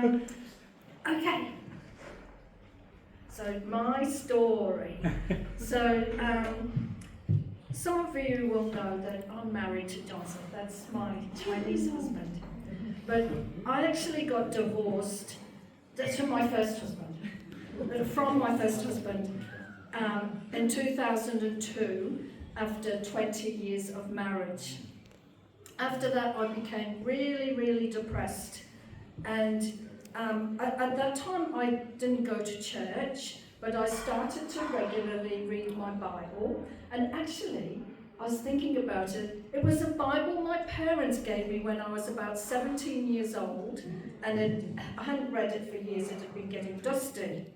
Okay, so my story. Some of you will know that I'm married to Johnson. That's my Chinese husband. But I actually got divorced. That's from my first husband. In 2002, after 20 years of marriage. After that, I became really, really depressed. And at that time, I didn't go to church, but I started to regularly read my Bible. And actually, I was thinking about it. It was a Bible my parents gave me when I was about 17 years old, and I hadn't read it for years. It had been getting dusty.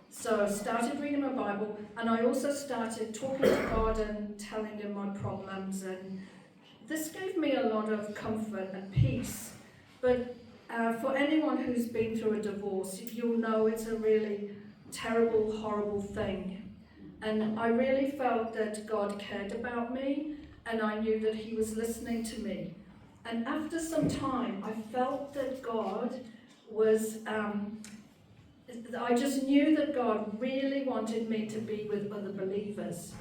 So I started reading my Bible, and I also started talking to God and telling him my problems. And this gave me a lot of comfort and peace. But for anyone who's been through a divorce, you'll know it's a really terrible, horrible thing. And I really felt that God cared about me, and I knew that he was listening to me. And after some time, I felt that God was, I just knew that God really wanted me to be with other believers.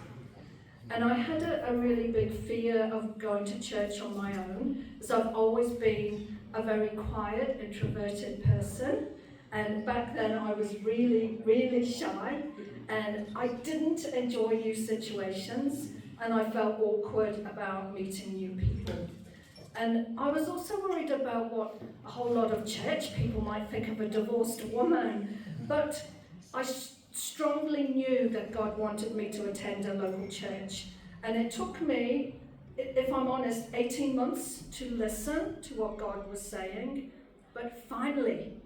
And I had a really big fear of going to church on my own, because I've always been a very quiet, introverted person. And back then I was really, really shy, and I didn't enjoy new situations, and I felt awkward about meeting new people. And I was also worried about what a whole lot of church people might think of a divorced woman. But I strongly knew that God wanted me to attend a local church. And it took me, if I'm honest, 18 months to listen to what God was saying. But finally,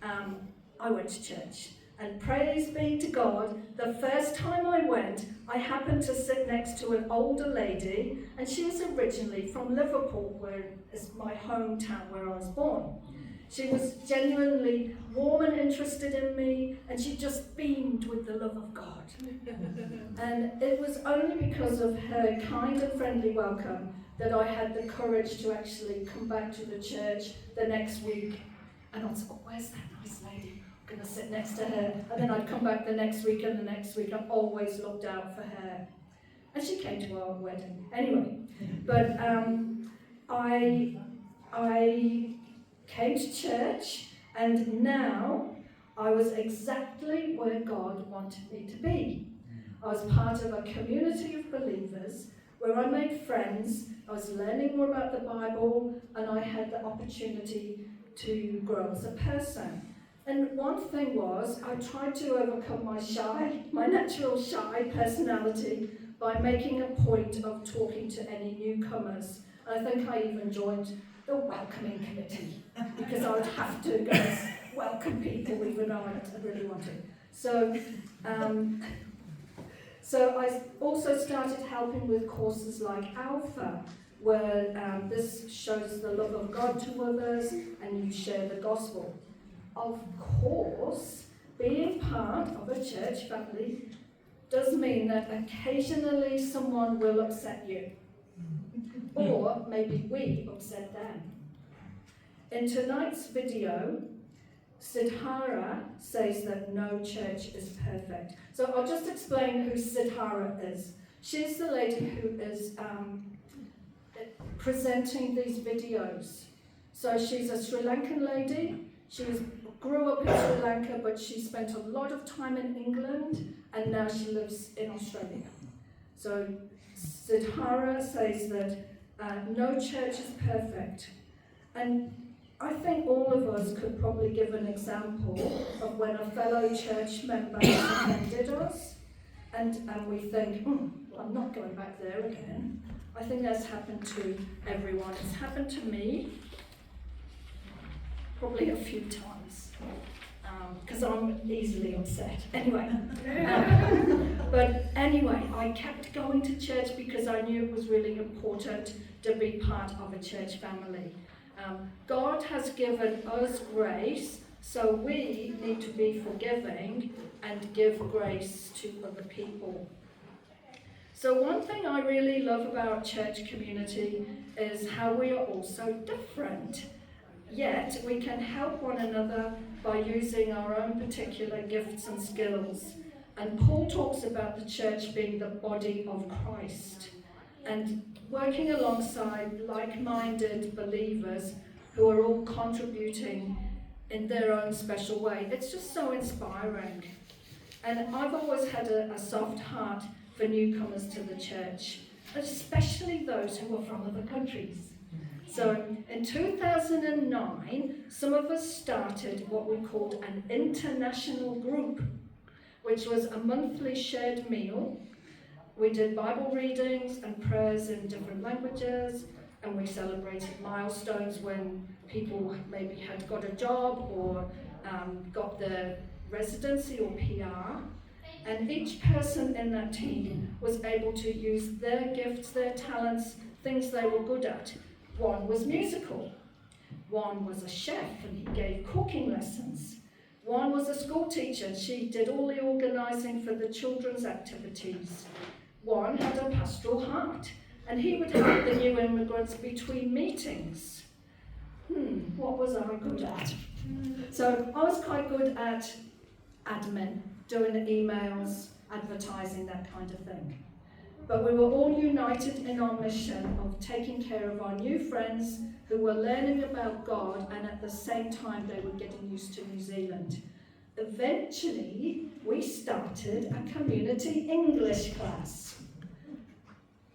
I went to church. And praise be to God, the first time I went, I happened to sit next to an older lady, and she was originally from Liverpool, where is my hometown where I was born. She was genuinely warm and interested in me, and she just beamed with the love of God. And it was only because of her kind and friendly welcome that I had the courage to actually come back to the church the next week. And I'd say, oh, where's that nice lady? I'm going to sit next to her. And then I'd come back the next week and the next week. I always looked out for her. And she came to our wedding. Anyway, but I came to church, and now I was exactly where God wanted me to be. I was part of a community of believers where I made friends, I was learning more about the Bible, and I had the opportunity to grow as a person. And one thing was, I tried to overcome my natural shy personality by making a point of talking to any newcomers. And I think I even joined the welcoming committee, because I would have to go and welcome people even though I really wanted. So I also started helping with courses like Alpha, where this shows the love of God to others and you share the gospel. Of course, being part of a church family does mean that occasionally someone will upset you. Or maybe we upset them. In tonight's video, Siddhara says that no church is perfect. So I'll just explain who Siddhara is. She's the lady who is presenting these videos. So she's a Sri Lankan lady. She grew up in Sri Lanka, but she spent a lot of time in England, and now she lives in Australia. So Siddhara says that no church is perfect. And I think all of us could probably give an example of when a fellow church member offended us, and we think, well, I'm not going back there again. I think that's happened to everyone. It's happened to me probably a few times, because I'm easily upset. Anyway, but anyway, I kept going to church because I knew it was really important to be part of a church family. God has given us grace, so we need to be forgiving and give grace to other people. So one thing I really love about church community is how we are all so different. Yet we can help one another by using our own particular gifts and skills. And Paul talks about the church being the body of Christ and working alongside like-minded believers who are all contributing in their own special way. It's just so inspiring. And I've always had a soft heart for newcomers to the church, especially those who are from other countries. So in 2009, some of us started what we called an international group, which was a monthly shared meal. We did Bible readings and prayers in different languages, and we celebrated milestones when people maybe had got a job or got their residency or PR. And each person in that team was able to use their gifts, their talents, things they were good at. One was musical. One was a chef and he gave cooking lessons. One was a school teacher and she did all the organising for the children's activities. One had a pastoral heart and he would help the new immigrants between meetings. What was I good at? So I was quite good at admin, doing the emails, advertising, that kind of thing. But we were all united in our mission of taking care of our new friends who were learning about God, and at the same time they were getting used to New Zealand. Eventually, we started a community English class.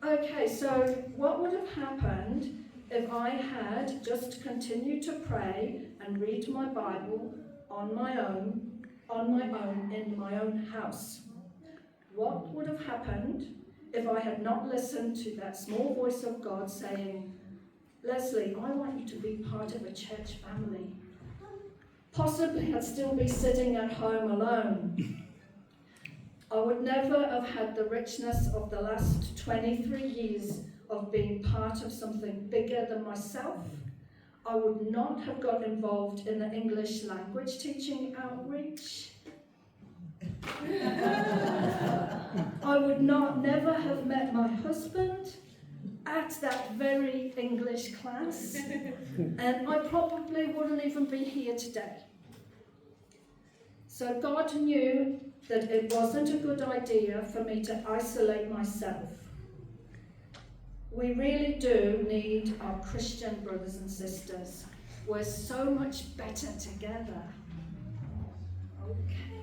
Okay, so what would have happened if I had just continued to pray and read my Bible on my own in my own house? What would have happened if I had not listened to that small voice of God saying, Lesley, I want you to be part of a church family? Possibly I'd still be sitting at home alone. I would never have had the richness of the last 23 years of being part of something bigger than myself. I would not have got involved in the English language teaching outreach. I would never have met my husband at that very English class, and I probably wouldn't even be here today. So God knew that it wasn't a good idea for me to isolate myself. We really do need our Christian brothers and sisters. We're so much better together. Okay.